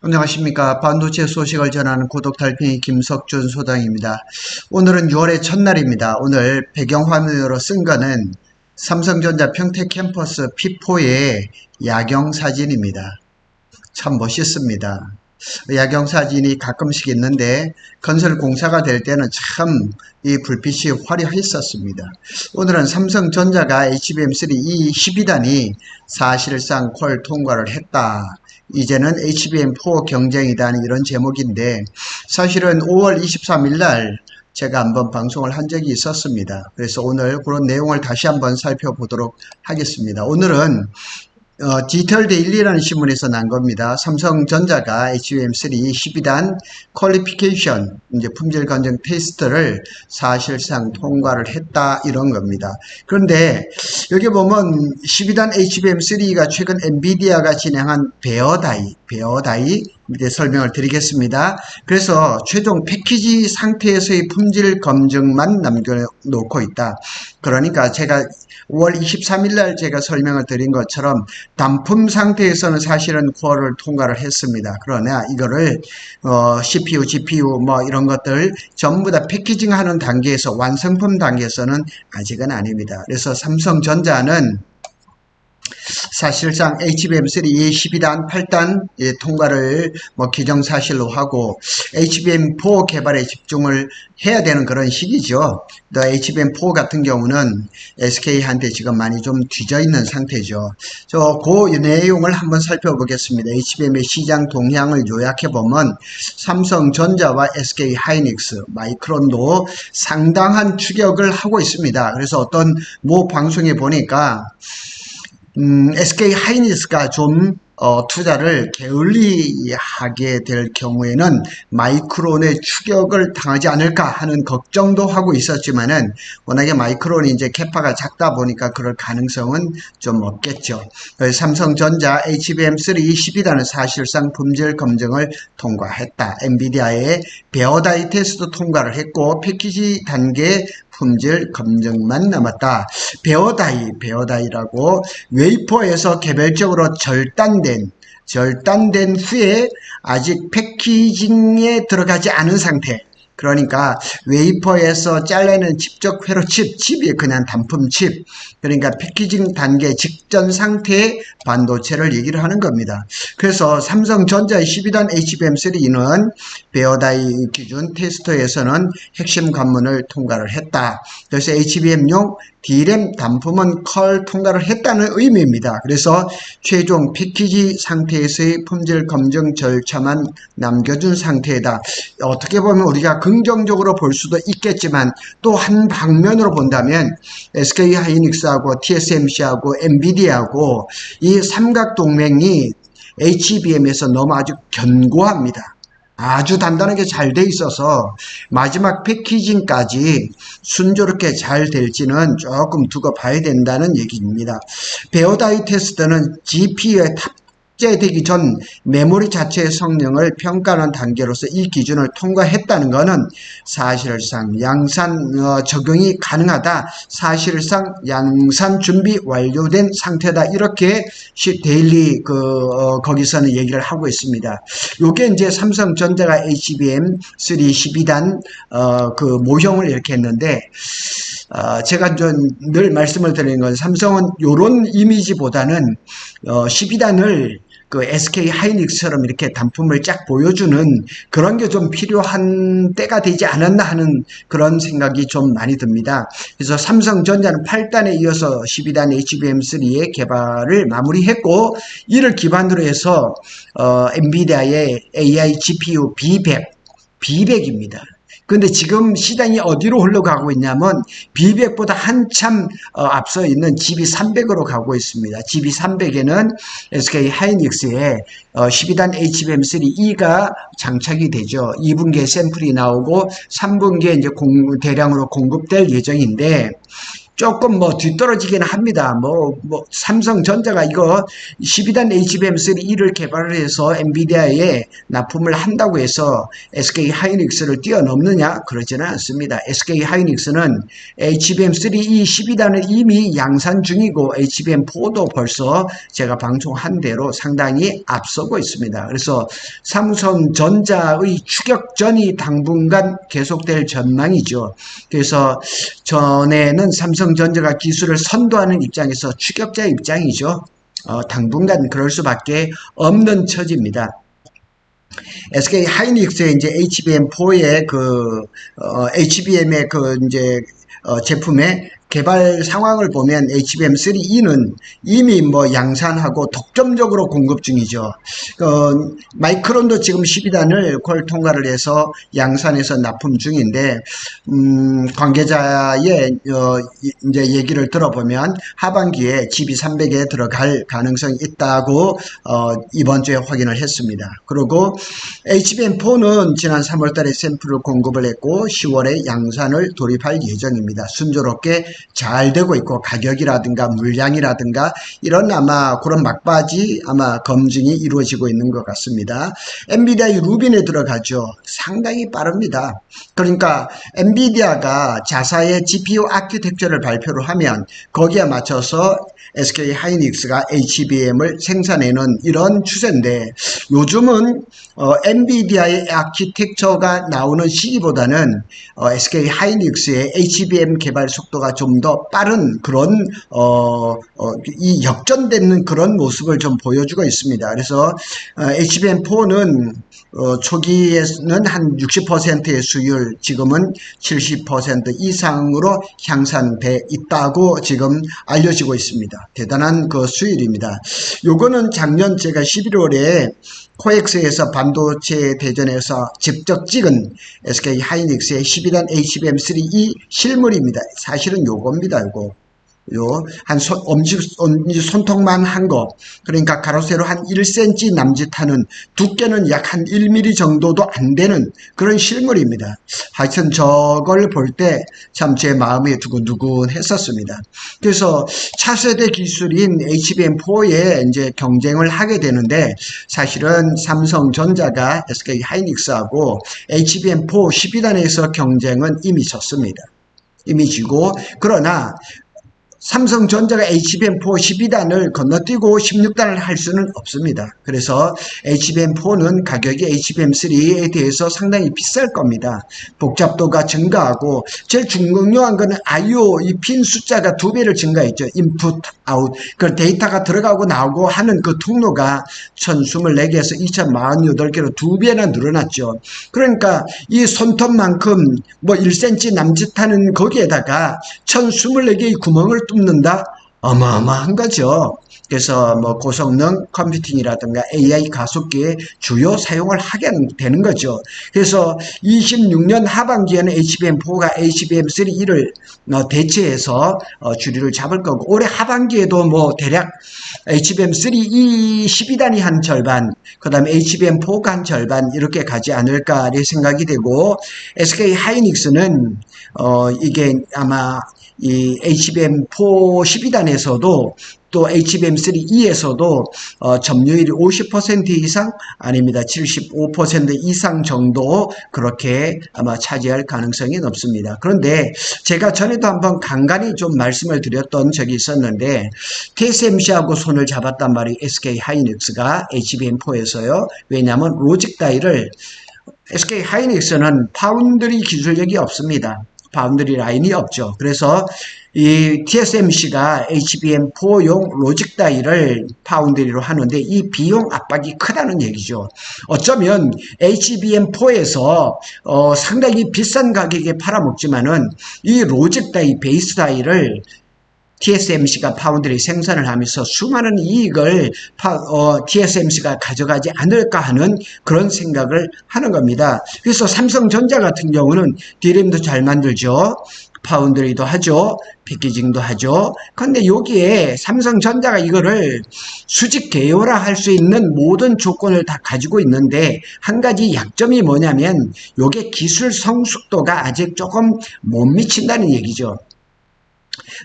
안녕하십니까. 반도체 소식을 전하는 구독 달팽이 김석준 소장입니다. 오늘은 6월의 첫날입니다. 오늘 배경화면으로 쓴 거는 삼성전자 평택 캠퍼스 P4의 야경 사진입니다. 참 멋있습니다. 야경 사진이 가끔씩 있는데 건설 공사가 될 때는 참 이 불빛이 화려했었습니다. 오늘은 삼성전자가 HBM3 이 12단이 사실상 퀄 통과를 했다. 이제는 HBM4 경쟁이다 이런 제목인데 사실은 5월 23일 날 제가 한번 방송을 한 적이 있었습니다. 그래서 오늘 그런 내용을 다시 한번 살펴보도록 하겠습니다. 오늘은 디지털 데일리라는 신문에서 난 겁니다. 삼성전자가 HBM3 12단 퀄리피케이션 이제 품질 검증 테스트를 사실상 통과를 했다 이런 겁니다. 그런데 여기 보면 12단 HBM3가 최근 엔비디아가 진행한 베어다이 이제 설명을 드리겠습니다. 그래서 최종 패키지 상태에서의 품질 검증만 남겨놓고 있다. 그러니까 제가 5월 23일 날 제가 설명을 드린 것처럼 단품 상태에서는 사실은 퀄을 통과를 했습니다. 그러나 이거를 CPU, GPU 뭐 이런 것들 전부 다 패키징 하는 단계에서 완성품 단계에서는 아직은 아닙니다. 그래서 삼성전자는 사실상 HBM3 12단, 8단 통과를 기정사실로 하고 HBM4 개발에 집중을 해야 되는 그런 시기죠. HBM4 같은 경우는 SK한테 지금 많이 좀 뒤져 있는 상태죠. 그 내용을 한번 살펴보겠습니다. HBM의 시장 동향을 요약해 보면 삼성전자와 SK 하이닉스, 마이크론도 상당한 추격을 하고 있습니다. 그래서 어떤 모 방송에 보니까 SK 하이닉스가 좀 투자를 게을리하게 될 경우에는 마이크론의 추격을 당하지 않을까 하는 걱정도 하고 있었지만은 워낙에 마이크론이 이제 캐파가 작다 보니까 그럴 가능성은 좀 없겠죠. 삼성전자 HBM3 12단은 사실상 품질 검증을 통과했다. 엔비디아의 베어다이 테스트 통과를 했고 패키지 단계 품질 검증만 남았다. 베어다이라고 웨이퍼에서 개별적으로 절단된 후에 아직 패키징에 들어가지 않은 상태. 그러니까 웨이퍼에서 잘라낸 직접 회로 칩이 그냥 단품 칩. 그러니까 패키징 단계 직전 상태의 반도체를 얘기를 하는 겁니다. 그래서 삼성전자의 12단 HBM3는 베어다이 기준 테스트에서는 핵심 관문을 통과를 했다. 그래서 HBM용 D램 단품은 퀄 통과를 했다는 의미입니다. 그래서 최종 패키지 상태에서의 품질 검증 절차만 남겨준 상태다. 어떻게 보면 우리가 긍정적으로 볼 수도 있겠지만 또 한 방면으로 본다면 SK 하이닉스하고 TSMC하고 엔비디아하고 이 삼각동맹이 HBM에서 너무 아주 견고합니다. 아주 단단하게 잘 돼 있어서 마지막 패키징까지 순조롭게 잘 될지는 조금 두고 봐야 된다는 얘기입니다. 베어다이 테스트는 GPU에 탑재되기 전 메모리 자체의 성능을 평가하는 단계로서 이 기준을 통과했다는 것은 사실상 양산 적용이 가능하다. 사실상 양산 준비 완료된 상태다. 이렇게 데일리 거기서는 얘기를 하고 있습니다. 요게 이제 삼성전자가 HBM3 12단 모형을 이렇게 했는데 제가 늘 말씀을 드리는 건 삼성은 요런 이미지보다는 12단을 SK 하이닉스처럼 이렇게 단품을 쫙 보여주는 그런 게 좀 필요한 때가 되지 않았나 하는 그런 생각이 좀 많이 듭니다. 그래서 삼성전자는 8단에 이어서 12단 HBM3의 개발을 마무리했고 이를 기반으로 해서 엔비디아의 AI GPU B100입니다. 근데 지금 시장이 어디로 흘러가고 있냐면 B100보다 한참 앞서 있는 GB300으로 가고 있습니다. GB300에는 SK 하이닉스의 12단 HBM3E가 장착이 되죠. 2분기에 샘플이 나오고 3분기에 이제 대량으로 공급될 예정인데 조금 뭐 뒤떨어지긴 합니다. 삼성전자가 이거 12단 HBM3E를 개발을 해서 엔비디아에 납품을 한다고 해서 SK 하이닉스를 뛰어넘느냐? 그러지는 않습니다. SK 하이닉스는 HBM3E 12단을 이미 양산 중이고 HBM4도 벌써 제가 방송한 대로 상당히 앞서고 있습니다. 그래서 삼성전자의 추격전이 당분간 계속될 전망이죠. 그래서 전에는 삼성전자가 기술을 선도하는 입장에서 추격자 입장이죠. 당분간 그럴 수밖에 없는 처지입니다. SK 하이닉스의 이제 HBM4의 HBM의 이제 제품의 개발 상황을 보면 HBM3E는 이미 뭐 양산하고 독점적으로 공급 중이죠. 마이크론도 지금 12단을 콜 통과를 해서 양산해서 납품 중인데, 관계자의 이제 얘기를 들어보면 하반기에 GB300에 들어갈 가능성이 있다고 이번 주에 확인을 했습니다. 그리고 HBM4는 지난 3월달에 샘플을 공급을 했고 10월에 양산을 돌입할 예정입니다. 순조롭게 잘 되고 있고 가격이라든가 물량이라든가 이런 아마 그런 막바지 아마 검증이 이루어지고 있는 것 같습니다. 엔비디아의 루빈에 들어가죠. 상당히 빠릅니다. 그러니까 엔비디아가 자사의 GPU 아키텍처를 발표를 하면 거기에 맞춰서 SK 하이닉스가 HBM을 생산해는 이런 추세인데, 요즘은 엔비디아의 아키텍처가 나오는 시기보다는 SK 하이닉스의 HBM 개발 속도가 좀 더 빠른 그런 이 역전되는 그런 모습을 좀 보여주고 있습니다. 그래서 HBM4는 초기에는 한 60%의 수율, 지금은 70% 이상으로 향상돼 있다고 지금 알려지고 있습니다. 대단한 그 수율입니다. 요거는 작년 제가 11월에 코엑스에서 반도체 대전에서 직접 찍은 SK 하이닉스의 12단 HBM3E 실물입니다. 사실은 요겁니다. 한 엄지 손톱만 한 거, 그러니까 가로세로 한 1cm 남짓하는, 두께는 약 한 1mm 정도도 안 되는 그런 실물입니다. 하여튼 저걸 볼 때 참 제 마음이 두근두근 했었습니다. 그래서 차세대 기술인 HBM4에 이제 경쟁을 하게 되는데, 사실은 삼성전자가 SK 하이닉스하고 HBM4 12단에서 경쟁은 이미 졌습니다. 이미 지고, 그러나 삼성전자가 HBM4 12단을 건너뛰고 16단을 할 수는 없습니다. 그래서 HBM4는 가격이 HBM3에 대해서 상당히 비쌀 겁니다. 복잡도가 증가하고 제일 중요한 거는 I/O 이 핀 숫자가 2배를 증가했죠. 인풋, 아웃. 그 데이터가 들어가고 나오고 하는 그 통로가 1024개에서 2048개로 2배나 늘어났죠. 그러니까 이 손톱만큼 뭐 1cm 남짓하는 거기에다가 1024개의 구멍을 뚫는다? 어마어마한 거죠. 그래서 뭐 고성능 컴퓨팅이라든가 AI 가속기에 주요 사용을 하게 되는 거죠. 그래서 26년 하반기에는 HBM4가 HBM3E를 대체해서 주류를 잡을 거고, 올해 하반기에도 뭐 대략 HBM3E 12단이 한 절반, 그 다음에 HBM4가 한 절반 이렇게 가지 않을까 생각이 되고, SK 하이닉스는 이게 아마 이 HBM4 12단에서도 또 HBM3E에서도 점유율이 50% 이상, 아닙니다, 75% 이상 정도 그렇게 아마 차지할 가능성이 높습니다. 그런데 제가 전에도 한번 간간히 좀 말씀을 드렸던 적이 있었는데, TSMC하고 손을 잡았단 말이 SK 하이닉스가 HBM4에서요. 왜냐하면 로직 다이를, SK 하이닉스는 파운드리 기술력이 없습니다. 파운드리 라인이 없죠. 그래서 이 TSMC가 HBM4용 로직 다이를 파운드리로 하는데 이 비용 압박이 크다는 얘기죠. 어쩌면 HBM4에서 상당히 비싼 가격에 팔아먹지만은 이 로직 다이, 베이스 다이를 TSMC가 파운드리 생산을 하면서 수많은 이익을 TSMC가 가져가지 않을까 하는 그런 생각을 하는 겁니다. 그래서 삼성전자 같은 경우는 DRAM도 잘 만들죠. 파운드리도 하죠. 패키징도 하죠. 그런데 여기에 삼성전자가 이거를 수직 계열화 할 수 있는 모든 조건을 다 가지고 있는데, 한 가지 약점이 뭐냐면 이게 기술 성숙도가 아직 조금 못 미친다는 얘기죠.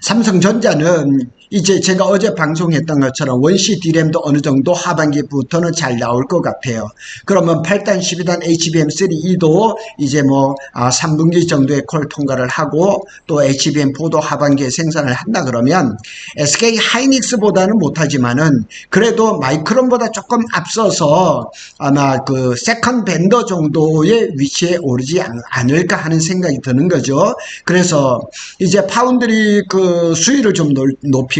삼성전자는 이제 제가 어제 방송했던 것처럼 원시 D램도 어느 정도 하반기부터는 잘 나올 것 같아요. 그러면 8단, 12단 HBM3E도 이제 뭐 3분기 정도에 콜 통과를 하고 또 HBM4도 하반기에 생산을 한다 그러면 SK 하이닉스보다는 못하지만은 그래도 마이크론보다 조금 앞서서 아마 그 세컨 벤더 정도의 위치에 오르지 않을까 하는 생각이 드는 거죠. 그래서 이제 파운드리 그 수위를 좀 높이고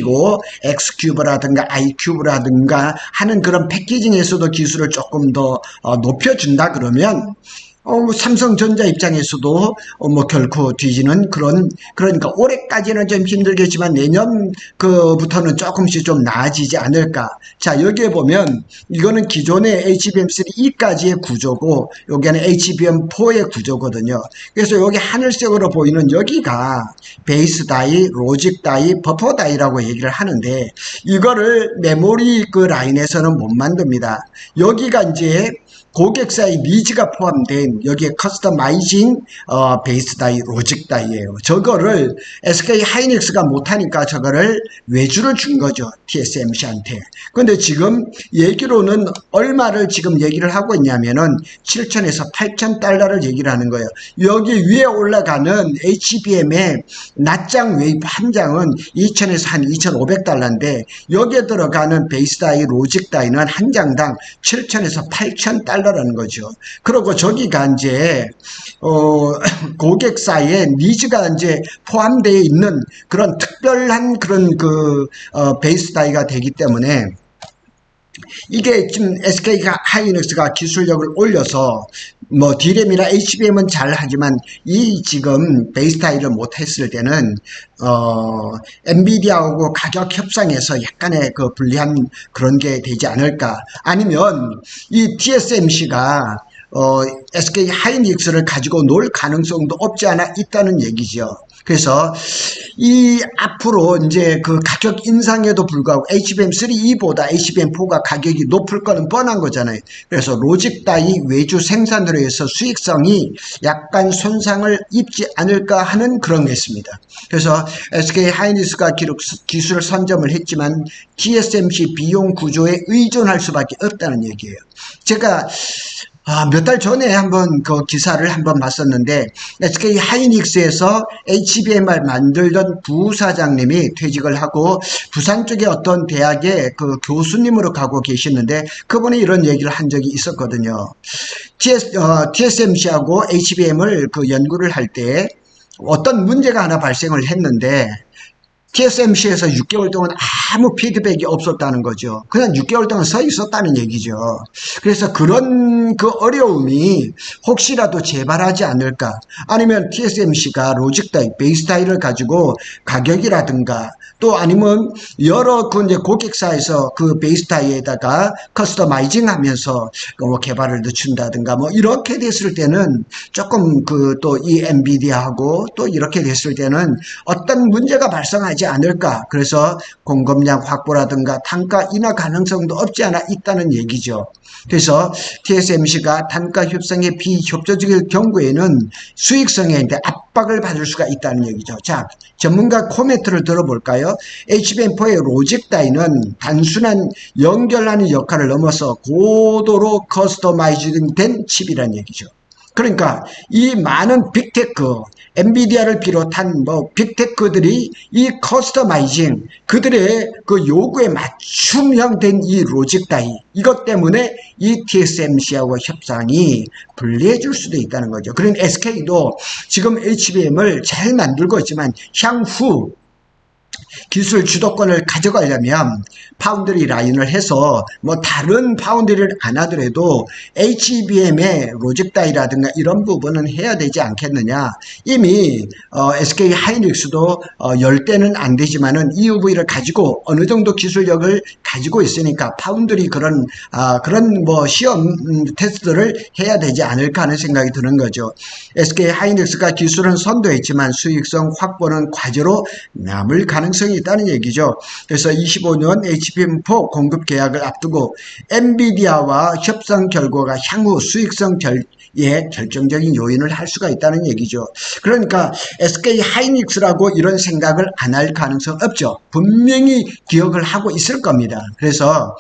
X큐브라든가 I큐브라든가 하는 그런 패키징에서도 기술을 조금 더 높여준다 그러면 삼성전자 입장에서도 뭐 결코 뒤지는 그러니까 올해까지는 좀 힘들겠지만 내년 그부터는 조금씩 좀 나아지지 않을까. 자, 여기에 보면 이거는 기존의 HBM3E까지의 구조고 여기는 HBM4의 구조거든요. 그래서 여기 하늘색으로 보이는 여기가 베이스 다이, 로직 다이, 버퍼 다이라고 얘기를 하는데 이거를 메모리 그 라인에서는 못 만듭니다. 여기가 이제 고객사의 니즈가 포함된 여기에 커스터마이징 베이스 다이, 로직 다이예요. 저거를 SK 하이닉스가 못하니까 저거를 외주를 준 거죠. TSMC한테. 근데 지금 얘기로는 얼마를 지금 얘기를 하고 있냐면은 7천에서 8천 달러를 얘기를 하는 거예요. 여기 위에 올라가는 HBM의 낱장 웨이프 한 장은 2천에서 한 2,500달러인데 여기에 들어가는 베이스 다이, 로직 다이는 한 장당 7천에서 8천 달러라는 거죠. 그리고 저기가 이제 고객사의 니즈가 이제 포함되어 있는 그런 특별한 그런 베이스 다이가 되기 때문에 이게 지금 SK 하이닉스가 기술력을 올려서 뭐 D램이나 HBM은 잘 하지만 이 지금 베이스 다이를 못했을 때는 엔비디아하고 가격 협상에서 약간의 그 불리한 그런 게 되지 않을까. 아니면 이 TSMC가 SK 하이닉스를 가지고 놀 가능성도 없지 않아 있다는 얘기죠. 그래서 이 앞으로 이제 그 가격 인상에도 불구하고 HBM3E보다 HBM4가 가격이 높을 거는 뻔한 거잖아요. 그래서 로직 다이 외주 생산으로 해서 수익성이 약간 손상을 입지 않을까 하는 그런 게 있습니다. 그래서 SK 하이닉스가 기술 선점을 했지만 TSMC 비용 구조에 의존할 수밖에 없다는 얘기예요. 제가 몇 달 전에 한번 그 기사를 한번 봤었는데 SK 하이닉스에서 HBM을 만들던 부사장님이 퇴직을 하고 부산 쪽에 어떤 대학의 그 교수님으로 가고 계시는데 그분이 이런 얘기를 한 적이 있었거든요. TSMC하고 HBM을 그 연구를 할 때 어떤 문제가 하나 발생을 했는데 TSMC에서 6개월 동안 아무 피드백이 없었다는 거죠. 그냥 6개월 동안 서 있었다는 얘기죠. 그래서 그런 그 어려움이 혹시라도 재발하지 않을까. 아니면 TSMC가 로직 다이, 베이스 다이를 가지고 가격이라든가 또 아니면 여러 그 이제 고객사에서 그 베이스 다이에다가 커스터마이징 하면서 뭐 개발을 늦춘다든가 뭐 이렇게 됐을 때는 조금 그 또 이 엔비디아하고 또 이렇게 됐을 때는 어떤 문제가 발생하지 않을까. 그래서 공급량 확보라든가 단가 인하 가능성도 없지 않아 있다는 얘기죠. 그래서 TSMC가 단가 협상에 비협조적일 경우에는 수익성에 압박을 받을 수가 있다는 얘기죠. 자, 전문가 코멘트를 들어볼까요? HBM4의 로직 다이는 단순한 연결하는 역할을 넘어서 고도로 커스터마이징된 칩이라는 얘기죠. 그러니까 이 많은 빅테크, 엔비디아를 비롯한 뭐 빅테크들이 이 커스터마이징, 그들의 그 요구에 맞춤형 된 이 로직 다이, 이것 때문에 이 TSMC하고 협상이 불리해질 수도 있다는 거죠. 그러니까 SK도 지금 HBM을 잘 만들고 있지만 향후 기술 주도권을 가져가려면 파운드리 라인을 해서 뭐 다른 파운드리를 안 하더라도 HBM의 로직 다이라든가 이런 부분은 해야 되지 않겠느냐. 이미 SK 하이닉스도 10대는 안 되지만은 EUV를 가지고 어느 정도 기술력을 가지고 있으니까 파운드리 그런 뭐 시험 테스트를 해야 되지 않을까 하는 생각이 드는 거죠. SK 하이닉스가 기술은 선도했지만 수익성 확보는 과제로 남을 가능성이 가능성이 있다는 얘기죠. 그래서 25년 HBM4 공급 계약을 앞두고 엔비디아와 협상 결과가 향후 수익성 에 결정적인 요인을 할 수가 있다는 얘기죠. 그러니까 SK 하이닉스라고 이런 생각을 안 할 가능성 없죠. 분명히 기억을 하고 있을 겁니다. 그래서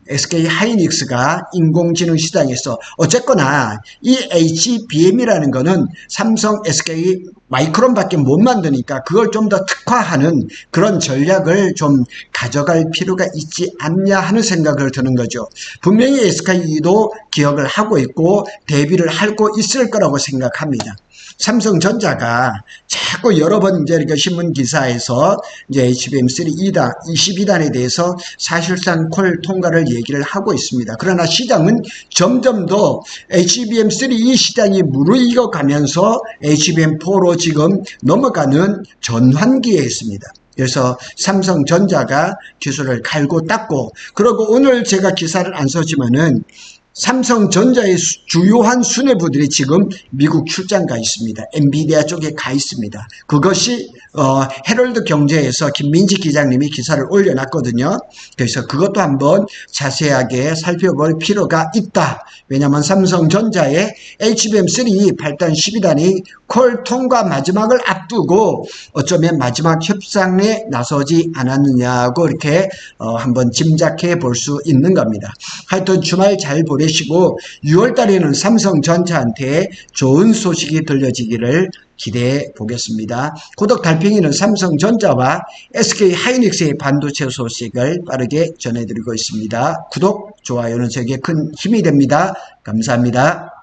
SK 하이닉스가 인공지능 시장에서 어쨌거나 이 HBM이라는 거는 삼성, SK, 마이크론밖에 못 만드니까 그걸 좀 더 특화하는 그런 전략을 좀 가져갈 필요가 있지 않냐 하는 생각을 드는 거죠. 분명히 SK도 기억을 하고 있고 대비를 하고 있을 거라고 생각합니다. 삼성전자가 자꾸 여러 번 이제 이렇게 신문 기사에서 이제 HBM3 2단, 22단에 대해서 사실상 콜 통과를 얘기를 하고 있습니다. 그러나 시장은 점점 더 HBM3 이 시장이 무르익어 가면서 HBM4로 지금 넘어가는 전환기에 있습니다. 그래서 삼성전자가 기술을 갈고 닦고, 그리고 오늘 제가 기사를 안 썼지만은 삼성전자의 주요한 수뇌부들이 지금 미국 출장 가 있습니다. 엔비디아 쪽에 가 있습니다. 그것이 헤럴드 경제에서 김민지 기자님이 기사를 올려놨거든요. 그래서 그것도 한번 자세하게 살펴볼 필요가 있다. 왜냐하면 삼성전자의 HBM3 8단 12단이 콜 통과 마지막을 앞두고 어쩌면 마지막 협상에 나서지 않았느냐고 이렇게 한번 짐작해 볼 수 있는 겁니다. 하여튼 주말 잘 보내시고 6월 달에는 삼성전자한테 좋은 소식이 들려지기를 기대해 보겠습니다. 구독 달팽이는 삼성전자와 SK 하이닉스의 반도체 소식을 빠르게 전해드리고 있습니다. 구독, 좋아요는 저에게 큰 힘이 됩니다. 감사합니다.